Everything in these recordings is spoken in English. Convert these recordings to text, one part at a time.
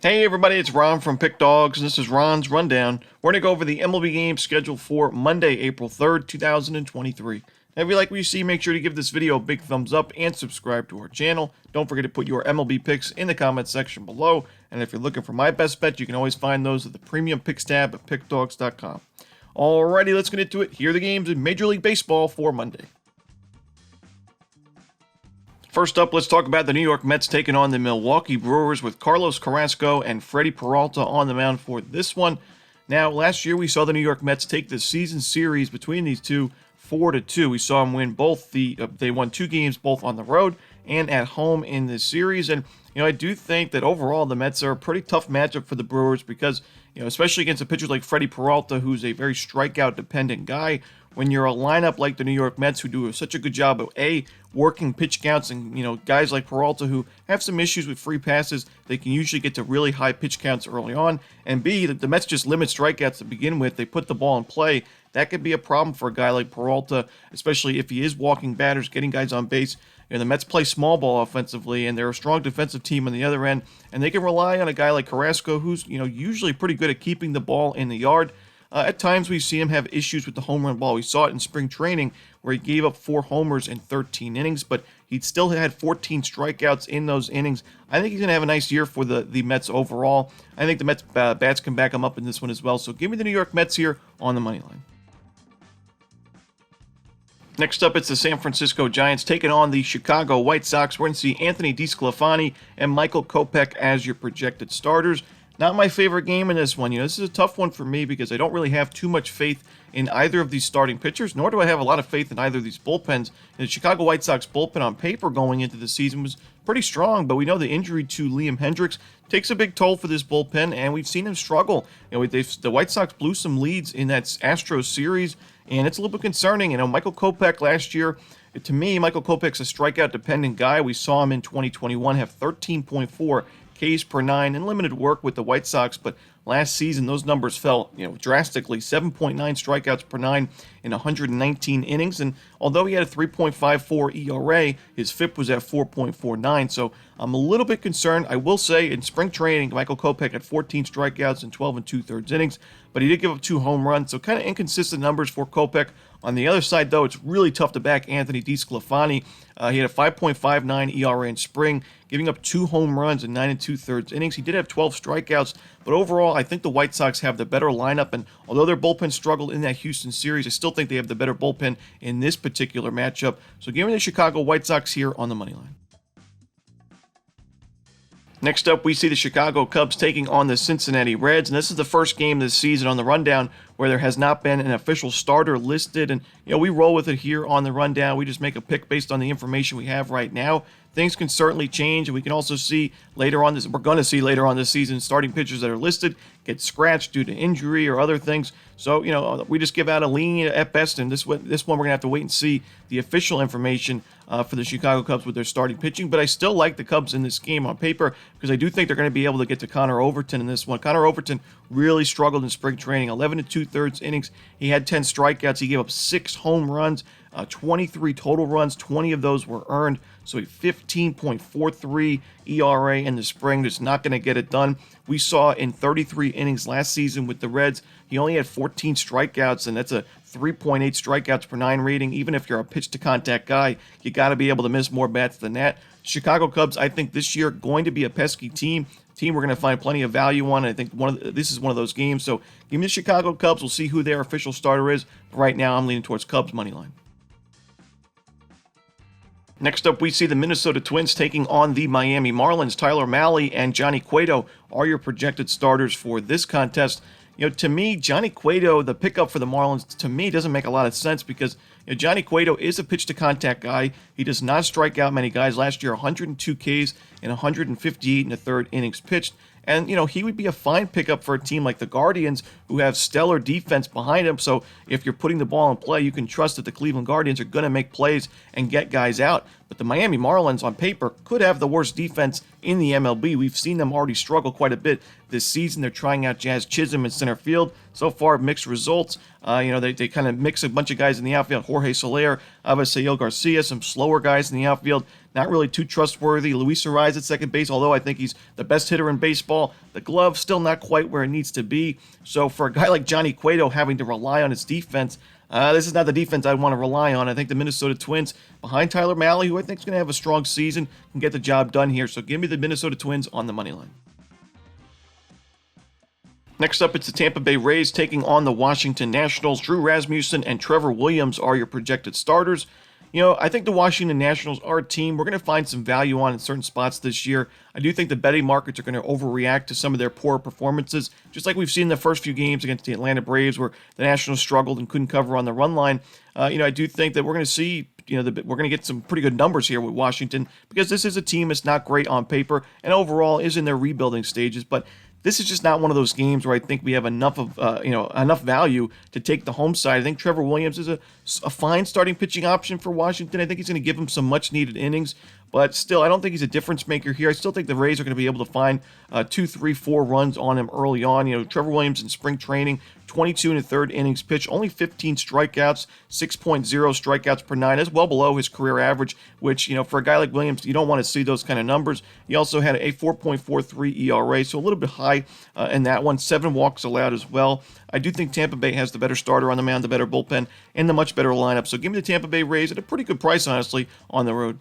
Hey everybody, it's Ron from Pick Dawgz, and this is Ron's Rundown. We're going to go over the MLB games scheduled for Monday, April 3rd, 2023. Now, if you like what you see, make sure to give this video a big thumbs up and subscribe to our channel. Don't forget to put your MLB picks in the comments section below. And if you're looking for my best bet, you can always find those at the Premium Picks tab at pickdawgz.com. Alrighty, let's get into it. Here are the games in Major League Baseball for Monday. First up, let's talk about the New York Mets taking on the Milwaukee Brewers with Carlos Carrasco and Freddie Peralta on the mound for this one. Now, last year we saw the New York Mets take the season series between these two 4-2. We saw them win both. They won two games both on the road and at home in this series. And I do think that overall the Mets are a pretty tough matchup for the Brewers because especially against a pitcher like Freddie Peralta, who's a very strikeout dependent guy. When you're a lineup like the New York Mets, who do such a good job of working pitch counts, and guys like Peralta who have some issues with free passes, they can usually get to really high pitch counts early on. And B, the Mets just limit strikeouts to begin with. They put the ball in play. That could be a problem for a guy like Peralta, especially if he is walking batters, getting guys on base. The Mets play small ball offensively, and they're a strong defensive team on the other end, and they can rely on a guy like Carrasco, who's usually pretty good at keeping the ball in the yard. At times, we've seen him have issues with the home run ball. We saw it in spring training where he gave up 4 homers in 13 innings, but he still had 14 strikeouts in those innings. I think he's going to have a nice year for the Mets overall. I think the Mets bats can back him up in this one as well. So give me the New York Mets here on the money line. Next up, it's the San Francisco Giants taking on the Chicago White Sox. We're going to see Anthony DeSclafani and Michael Kopech as your projected starters. Not my favorite game in this one. This is a tough one for me because I don't really have too much faith in either of these starting pitchers, nor do I have a lot of faith in either of these bullpens. And the Chicago White Sox bullpen on paper going into the season was pretty strong, but we know the injury to Liam Hendriks takes a big toll for this bullpen, and we've seen him struggle. The White Sox blew some leads in that Astros series, and it's a little bit concerning. Michael Kopech last year, to me, Michael Kopech's a strikeout-dependent guy. We saw him in 2021 have 13.4 Ks per 9 in limited work with the White Sox, but last season those numbers fell drastically. 7.9 strikeouts per 9 in 119 innings, and although he had a 3.54 ERA, his FIP was at 4.49, so I'm a little bit concerned. I will say in spring training, Michael Kopech had 14 strikeouts in 12 2/3 innings, but he did give up 2 home runs, so kind of inconsistent numbers for Kopech. On the other side, though, it's really tough to back Anthony DeSclafani. He had a 5.59 ERA in spring, giving up 2 home runs in 9 2/3 innings. He did have 12 strikeouts, but overall, I think the White Sox have the better lineup, and although their bullpen struggled in that Houston series, I still think they have the better bullpen in this particular matchup. So give me the Chicago White Sox here on the money line. Next up, we see the Chicago Cubs taking on the Cincinnati Reds, and this is the first game this season on the rundown where there has not been an official starter listed, and we roll with it here on the rundown. We just make a pick based on the information we have right now. Things can certainly change, and we can also see later on we're going to see later on this season starting pitchers that are listed get scratched due to injury or other things. So, we just give out a lean at best, and this one we're going to have to wait and see the official information for the Chicago Cubs with their starting pitching. But I still like the Cubs in this game on paper because I do think they're going to be able to get to Connor Overton in this one. Connor Overton really struggled in spring training, 11 2/3 innings. He had 10 strikeouts. He gave up 6 home runs, 23 total runs. 20 of those were earned. So a 15.43 ERA in the spring, just not going to get it done. We saw in 33 innings last season with the Reds, he only had 14 strikeouts, and that's a 3.8 strikeouts per 9 rating. Even if you're a pitch-to-contact guy, you got to be able to miss more bats than that. Chicago Cubs, I think this year, going to be a pesky team. We're going to find plenty of value on. I think this is one of those games. So give me the Chicago Cubs. We'll see who their official starter is. But right now, I'm leaning towards Cubs money line. Next up, we see the Minnesota Twins taking on the Miami Marlins. Tyler Mahle and Johnny Cueto are your projected starters for this contest. To me, Johnny Cueto, the pickup for the Marlins, to me doesn't make a lot of sense because Johnny Cueto is a pitch-to-contact guy. He does not strike out many guys. Last year, 102 Ks and 158 1/3 innings pitched. And, he would be a fine pickup for a team like the Guardians who have stellar defense behind him. So if you're putting the ball in play, you can trust that the Cleveland Guardians are going to make plays and get guys out. But the Miami Marlins on paper could have the worst defense in the MLB. We've seen them already struggle quite a bit this season. They're trying out Jazz Chisholm in center field. So far, mixed results. They kind of mix a bunch of guys in the outfield. Jorge Soler, Avisail Garcia, some slower guys in the outfield. Not really too trustworthy. Luis Arraez at second base, although I think he's the best hitter in baseball. The glove still not quite where it needs to be. So for a guy like Johnny Cueto having to rely on his defense, this is not the defense I want to rely on. I think the Minnesota Twins, behind Tyler Mahle, who I think is going to have a strong season, can get the job done here. So give me the Minnesota Twins on the money line. Next up, it's the Tampa Bay Rays taking on the Washington Nationals. Drew Rasmussen and Trevor Williams are your projected starters. I think the Washington Nationals are a team we're going to find some value on in certain spots this year. I do think the betting markets are going to overreact to some of their poor performances, just like we've seen in the first few games against the Atlanta Braves where the Nationals struggled and couldn't cover on the run line. I do think that we're going to see, we're going to get some pretty good numbers here with Washington because this is a team that's not great on paper and overall is in their rebuilding stages, but this is just not one of those games where I think we have enough value to take the home side. I think Trevor Williams is a fine starting pitching option for Washington. I think he's going to give him some much-needed innings, but still, I don't think he's a difference maker here. I still think the Rays are going to be able to find 2, 3, 4 runs on him early on. Trevor Williams in spring training, 22 1/3 innings pitched, only 15 strikeouts, 6.0 strikeouts per 9. That's well below his career average, which, for a guy like Williams, you don't want to see those kind of numbers. He also had a 4.43 ERA, so a little bit high in that one. 7 walks allowed as well. I do think Tampa Bay has the better starter on the mound, the better bullpen, and the much better lineup. So give me the Tampa Bay Rays at a pretty good price, honestly, on the road.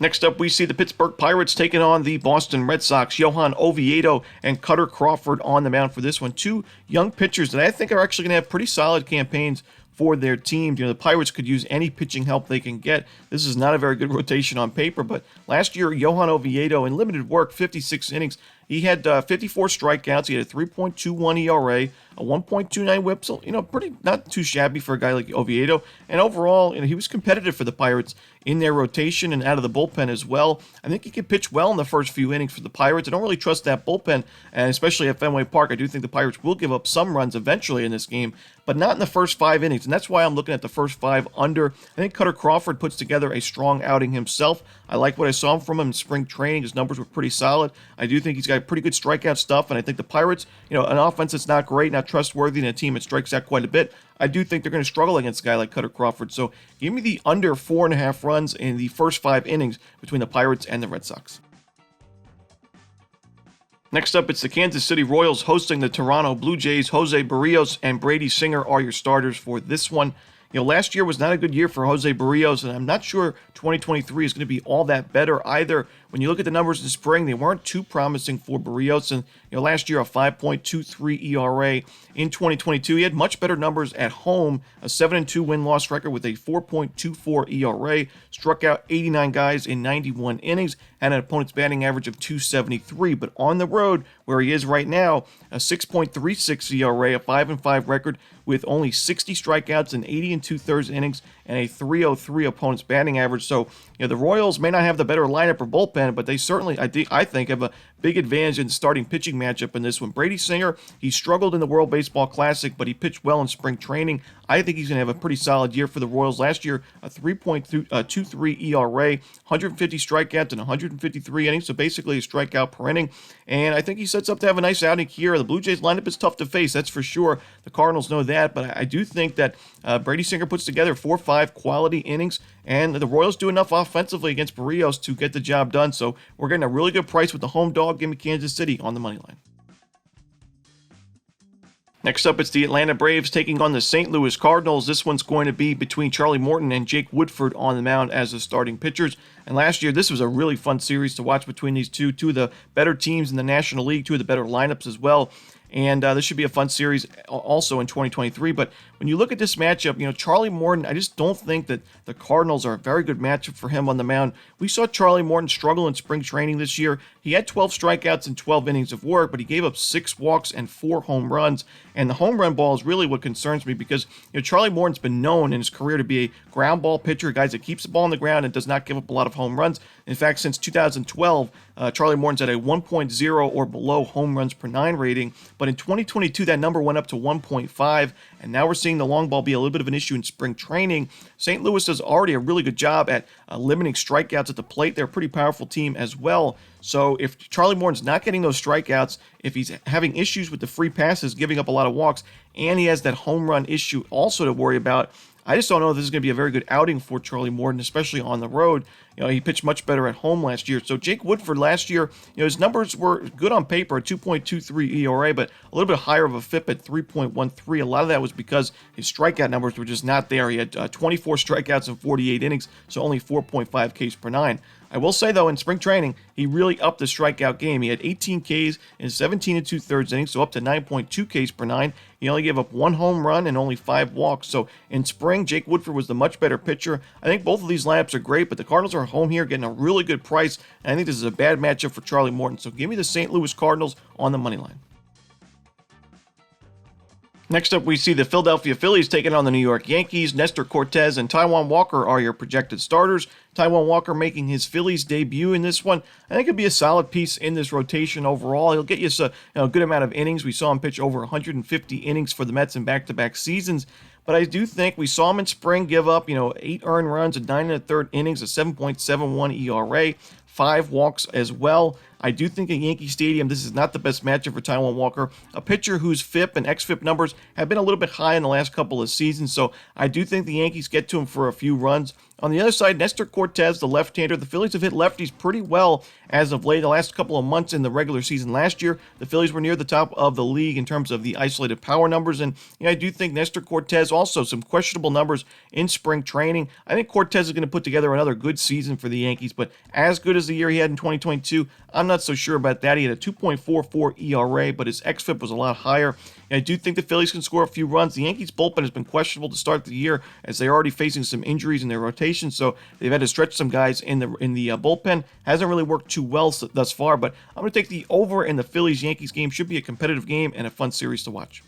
Next up, we see the Pittsburgh Pirates taking on the Boston Red Sox. Johan Oviedo and Cutter Crawford on the mound for this one. 2 young pitchers that I think are actually going to have pretty solid campaigns for their team. The Pirates could use any pitching help they can get. This is not a very good rotation on paper, but last year, Johan Oviedo, in limited work, 56 innings, he had 54 strikeouts. He had a 3.21 ERA, a 1.29 whip, so, pretty not too shabby for a guy like Oviedo. And overall, he was competitive for the Pirates in their rotation and out of the bullpen as well. I think he could pitch well in the first few innings for the Pirates. I don't really trust that bullpen, and especially at Fenway Park, I do think the Pirates will give up some runs eventually in this game, but not in the first 5 innings, and that's why I'm looking at the first 5 under. I think Cutter Crawford puts together a strong outing himself. I like what I saw from him in spring training. His numbers were pretty solid. I do think he's got pretty good strikeout stuff, and I think the Pirates, an offense that's not great, not trustworthy, and a team that strikes out quite a bit, I do think they're going to struggle against a guy like Cutter Crawford. So give me the under 4.5 runs in the first 5 innings between the Pirates and the Red Sox. Next up, it's the Kansas City Royals hosting the Toronto Blue Jays. Jose Barrios and Brady Singer are your starters for this one. Last year was not a good year for Jose Barrios, and I'm not sure 2023 is going to be all that better either. When you look at the numbers in the spring, they weren't too promising for Barrios, and last year a 5.23 ERA. In 2022, he had much better numbers at home, a 7-2 win-loss record with a 4.24 ERA, struck out 89 guys in 91 innings, had an opponent's batting average of 273. But on the road, where he is right now, a 6.36 ERA, a 5-5 record with only 60 strikeouts in 80 2/3 innings, and a 303 opponent's batting average. So, the Royals may not have the better lineup or bullpen, but they certainly, I think, have a big advantage in the starting pitching matchup in this one. Brady Singer, he struggled in the World Baseball Classic, but he pitched well in spring training. I think he's going to have a pretty solid year for the Royals. Last year, a 3.23 ERA, 150 strikeouts in 153 innings, so basically a strikeout per inning. And I think he sets up to have a nice outing here. The Blue Jays lineup is tough to face, that's for sure. The Cardinals know that, but I do think that Brady Singer puts together 4-5 quality innings, and the Royals do enough offensively against Barrios to get the job done. So we're getting a really good price with the home dog. Give me Kansas City on the money line. Next up, it's the Atlanta Braves taking on the St. Louis Cardinals. This one's going to be between Charlie Morton and Jake Woodford on the mound as the starting pitchers. And last year, this was a really fun series to watch between these two of the better teams in the National League, 2 of the better lineups as well. And this should be a fun series also in 2023. But when you look at this matchup, Charlie Morton, I just don't think that the Cardinals are a very good matchup for him on the mound. We saw Charlie Morton struggle in spring training this year. He had 12 strikeouts and 12 innings of work, but he gave up 6 walks and 4 home runs. And the home run ball is really what concerns me because Charlie Morton's been known in his career to be a ground ball pitcher, guys that keeps the ball on the ground and does not give up a lot of home runs. In fact, since 2012, Charlie Morton's at a 1.0 or below home runs per 9 rating. But in 2022, that number went up to 1.5, and now we're seeing the long ball be a little bit of an issue in spring training. St. Louis does already a really good job at limiting strikeouts at the plate. They're a pretty powerful team as well. So if Charlie Morton's not getting those strikeouts, if he's having issues with the free passes, giving up a lot of walks, and he has that home run issue also to worry about, I just don't know if this is going to be a very good outing for Charlie Morton, especially on the road. He pitched much better at home last year. So Jake Woodford last year, his numbers were good on paper at 2.23 ERA, but a little bit higher of a FIP at 3.13. A lot of that was because his strikeout numbers were just not there. He had 24 strikeouts in 48 innings, so only 4.5 Ks per nine. I will say, though, in spring training, he really upped the strikeout game. He had 18 Ks in 17 and 2/3 innings, so up to 9.2 Ks per nine. He only gave up 1 home run and only 5 walks. So in spring, Jake Woodford was the much better pitcher. I think both of these lineups are great, but the Cardinals are home here getting a really good price, and I think this is a bad matchup for Charlie Morton. So give me the St. Louis Cardinals on the money line. Next up, we see the Philadelphia Phillies taking on the New York Yankees. Nestor Cortez and Taijuan Walker are your projected starters. Taijuan Walker making his Phillies debut in this one. I think it'd be a solid piece in this rotation overall. He'll get you a good amount of innings. We saw him pitch over 150 innings for the Mets in back-to-back seasons. But I do think we saw him in spring give up, 8 earned runs in 9 1/3 innings, a 7.71 ERA, 5 walks as well. I do think at Yankee Stadium, this is not the best matchup for Taijuan Walker, a pitcher whose FIP and xFIP numbers have been a little bit high in the last couple of seasons, so I do think the Yankees get to him for a few runs. On the other side, Nestor Cortez, the left-hander, the Phillies have hit lefties pretty well as of late. The last couple of months in the regular season last year, the Phillies were near the top of the league in terms of the isolated power numbers, and I do think Nestor Cortez also some questionable numbers in spring training. I think Cortez is going to put together another good season for the Yankees, but as good as the year he had in 2022, I'm not so sure about that. He had a 2.44 ERA, but his xFIP was a lot higher. And I do think the Phillies can score a few runs. The Yankees' bullpen has been questionable to start the year as they're already facing some injuries in their rotation, so they've had to stretch some guys in the bullpen. Hasn't really worked too well thus far, but I'm going to take the over in the Phillies-Yankees game. Should be a competitive game and a fun series to watch.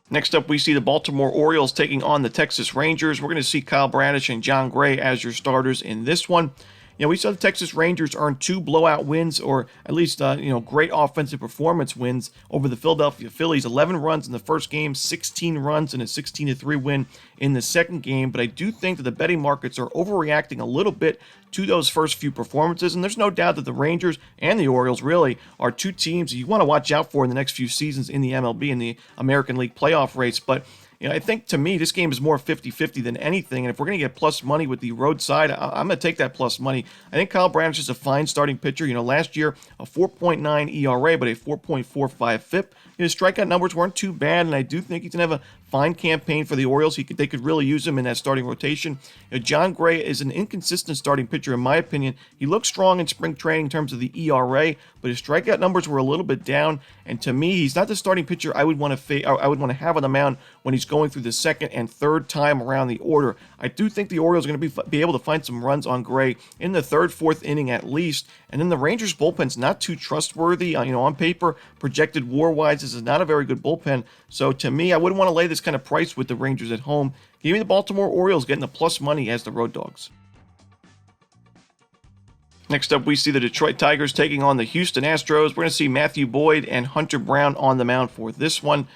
Next up, we see the Baltimore Orioles taking on the Texas Rangers. We're going to see Kyle Bradish and John Gray as your starters in this one. We saw the Texas Rangers earn 2 blowout wins, or at least, great offensive performance wins over the Philadelphia Phillies. 11 runs in the first game, 16 runs, and a 16-3 win in the second game. But I do think that the betting markets are overreacting a little bit to those first few performances, and there's no doubt that the Rangers and the Orioles really are two teams you want to watch out for in the next few seasons in the MLB and the American League playoff race. But I think to me, this game is more 50-50 than anything. And if we're going to get plus money with the road side, I'm going to take that plus money. I think Kyle Bradish is a fine starting pitcher. Last year, a 4.9 ERA, but a 4.45 FIP. His strikeout numbers weren't too bad, and I do think he's going to have a fine campaign for the Orioles. They could really use him in that starting rotation. John Gray is an inconsistent starting pitcher, in my opinion. He looked strong in spring training in terms of the ERA, but his strikeout numbers were a little bit down. And to me, he's not the starting pitcher I would want to have on the mound when he's going through the second and third time around the order. I do think the Orioles are going to be able to find some runs on Gray in the third, fourth inning at least. And then the Rangers bullpen's not too trustworthy. On paper, projected WAR-wise, this is not a very good bullpen. So to me, I wouldn't want to lay this kind of price with the Rangers at home. Give me the Baltimore Orioles getting the plus money as the road dogs. Next up, we see the Detroit Tigers taking on the Houston Astros. We're going to see Matthew Boyd and Hunter Brown on the mound for this one.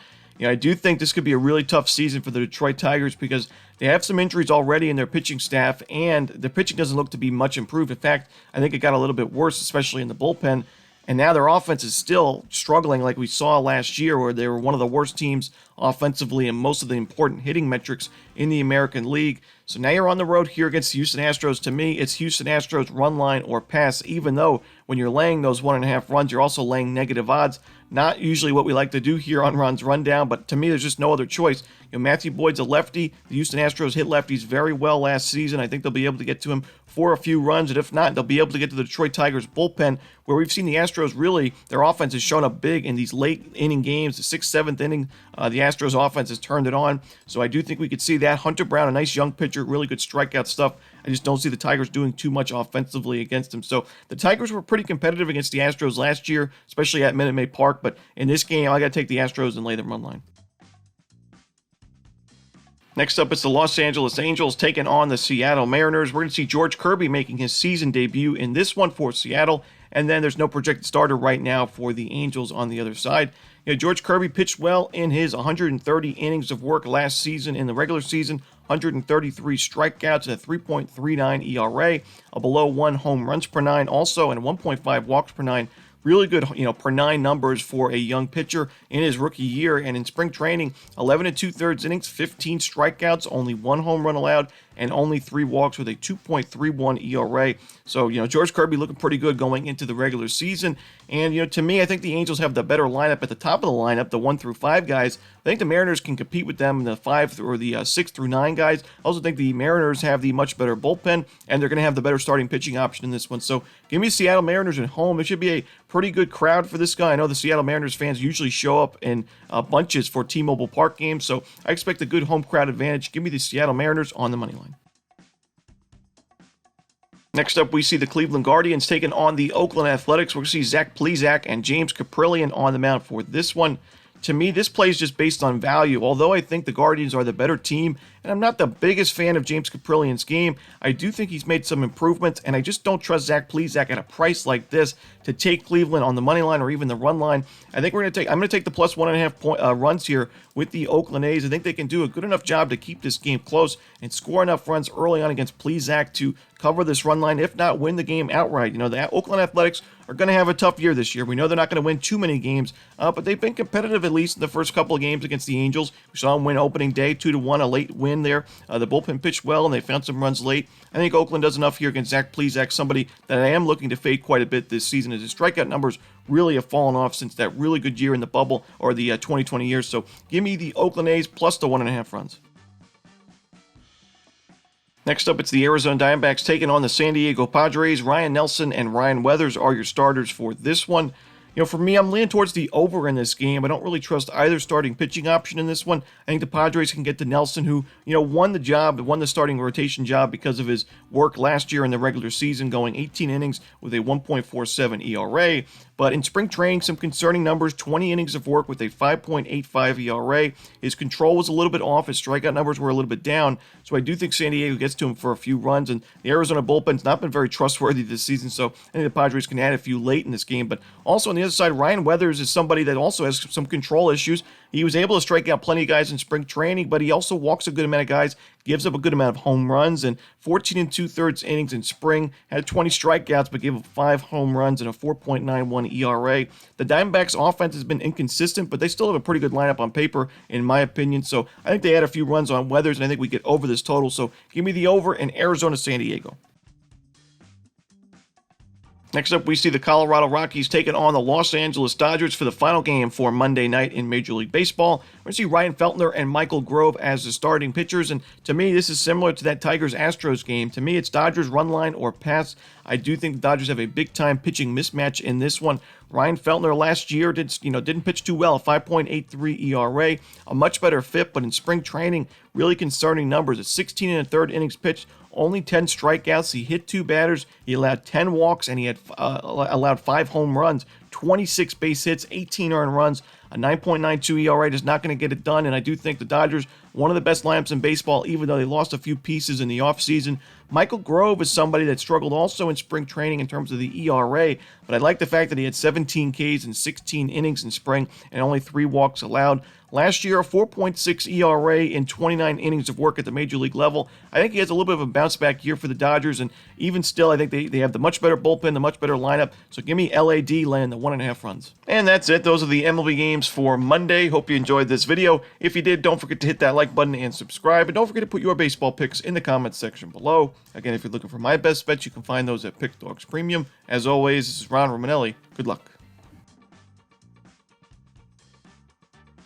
I do think this could be a really tough season for the Detroit Tigers because they have some injuries already in their pitching staff, and their pitching doesn't look to be much improved. In fact, I think it got a little bit worse, especially in the bullpen. And now their offense is still struggling like we saw last year, where they were one of the worst teams offensively in most of the important hitting metrics in the American League. So now you're on the road here against the Houston Astros. To me, it's Houston Astros run line or pass, even though when you're laying those 1.5 runs, you're also laying negative odds. Not usually what we like to do here on Runs Rundown, but to me, there's just no other choice. Matthew Boyd's a lefty. The Houston Astros hit lefties very well last season. I think they'll be able to get to him for a few runs, and if not, they'll be able to get to the Detroit Tigers bullpen, where we've seen the Astros really, their offense has shown up big in these late inning games. The 6th, 7th inning, the Astros offense has turned it on. So I do think we could see that. Hunter Brown, a nice young pitcher, really good strikeout stuff. I just don't see the Tigers doing too much offensively against him. So the Tigers were pretty competitive against the Astros last year, especially at Minute Maid Park. But in this game, I got to take the Astros and lay them run line. Next up, it's the Los Angeles Angels taking on the Seattle Mariners. We're going to see George Kirby making his season debut in this one for Seattle. And then there's no projected starter right now for the Angels on the other side. George Kirby pitched well in his 130 innings of work last season in the regular season, 133 strikeouts, and a 3.39 ERA, a below 1 home runs per 9 also, and 1.5 walks per 9. Really good, per 9 numbers for a young pitcher in his rookie year. And in spring training, 11 2/3 innings, 15 strikeouts, only 1 home run allowed, and only 3 walks with a 2.31 ERA. So, George Kirby looking pretty good going into the regular season. And, to me, I think the Angels have the better lineup at the top of the lineup, the 1 through 5 guys. I think the Mariners can compete with them, the 5 or the 6 through 9 guys. I also think the Mariners have the much better bullpen, and they're going to have the better starting pitching option in this one. So, give me Seattle Mariners at home. It should be a pretty good crowd for this guy. I know the Seattle Mariners fans usually show up in bunches for T-Mobile Park games, so I expect a good home crowd advantage. Give me the Seattle Mariners on the money line. Next up, we see the Cleveland Guardians taking on the Oakland Athletics. We're going to see Zach Plesac and James Kaprielian on the mound for this one. To me, this play is just based on value. Although I think the Guardians are the better team, and I'm not the biggest fan of James Kaprielian's game, I do think he's made some improvements, and I just don't trust Zach Plesac at a price like this to take Cleveland on the money line or even the run line. I'm going to take the plus 1.5 runs here with the Oakland A's. I think they can do a good enough job to keep this game close and score enough runs early on against Plesac to cover this run line, if not win the game outright. The Oakland Athletics are going to have a tough year this year. We know they're not going to win too many games, but they've been competitive at least in the first couple of games against the Angels. We saw them win opening day 2-1, a late win there. The bullpen pitched well, and they found some runs late. I think Oakland does enough here against Zach Plesac, somebody that I am looking to fade quite a bit this season, as his strikeout numbers really have fallen off since that really good year in the bubble, or the 2020 years. So give me the Oakland A's plus the 1.5 runs. Next up, it's the Arizona Diamondbacks taking on the San Diego Padres. Ryan Nelson and Ryan Weathers are your starters for this one. For me, I'm leaning towards the over in this game. I don't really trust either starting pitching option in this one. I think the Padres can get to Nelson, who, won the starting rotation job because of his work last year in the regular season, going 18 innings with a 1.47 ERA. But in spring training, some concerning numbers, 20 innings of work with a 5.85 ERA. His control was a little bit off. His strikeout numbers were a little bit down. So I do think San Diego gets to him for a few runs. And the Arizona bullpen's not been very trustworthy this season. So I think the Padres can add a few late in this game. But also on the other side, Ryan Weathers is somebody that also has some control issues. He was able to strike out plenty of guys in spring training, but he also walks a good amount of guys, gives up a good amount of home runs, and 14 2/3 innings in spring, had 20 strikeouts, but gave up 5 home runs and a 4.91 ERA. The Diamondbacks' offense has been inconsistent, but they still have a pretty good lineup on paper, in my opinion. So I think they add a few runs on Weathers, and I think we get over this total. So give me the over in Arizona, San Diego. Next up, we see the Colorado Rockies taking on the Los Angeles Dodgers for the final game for Monday night in Major League Baseball. We're going to see Ryan Feltner and Michael Grove as the starting pitchers, and to me, this is similar to that Tigers-Astros game. To me, it's Dodgers run line or pass. I do think the Dodgers have a big-time pitching mismatch in this one. Ryan Feltner last year didn't pitch too well, a 5.83 ERA, a much better fit, but in spring training, really concerning numbers. At 16 1/3 innings pitched, only 10 strikeouts. He hit 2 batters. He allowed 10 walks, and he had allowed 5 home runs, 26 base hits, 18 earned runs. A 9.92 ERA is not going to get it done, and I do think the Dodgers, one of the best lineups in baseball, even though they lost a few pieces in the offseason. Michael Grove is somebody that struggled also in spring training in terms of the ERA, but I like the fact that he had 17 Ks in 16 innings in spring and only 3 walks allowed. Last year, a 4.6 ERA in 29 innings of work at the major league level. I think he has a little bit of a bounce back year for the Dodgers, and even still, I think they have the much better bullpen, the much better lineup. So give me LAD laying the 1.5 runs. And that's it. Those are the MLB games for Monday. Hope you enjoyed this video. If you did, don't forget to hit that like button and subscribe. And don't forget to put your baseball picks in the comments section below. Again, if you're looking for my best bets, you can find those at Pickdawgz Premium. As always, this is Ron Romanelli. Good luck.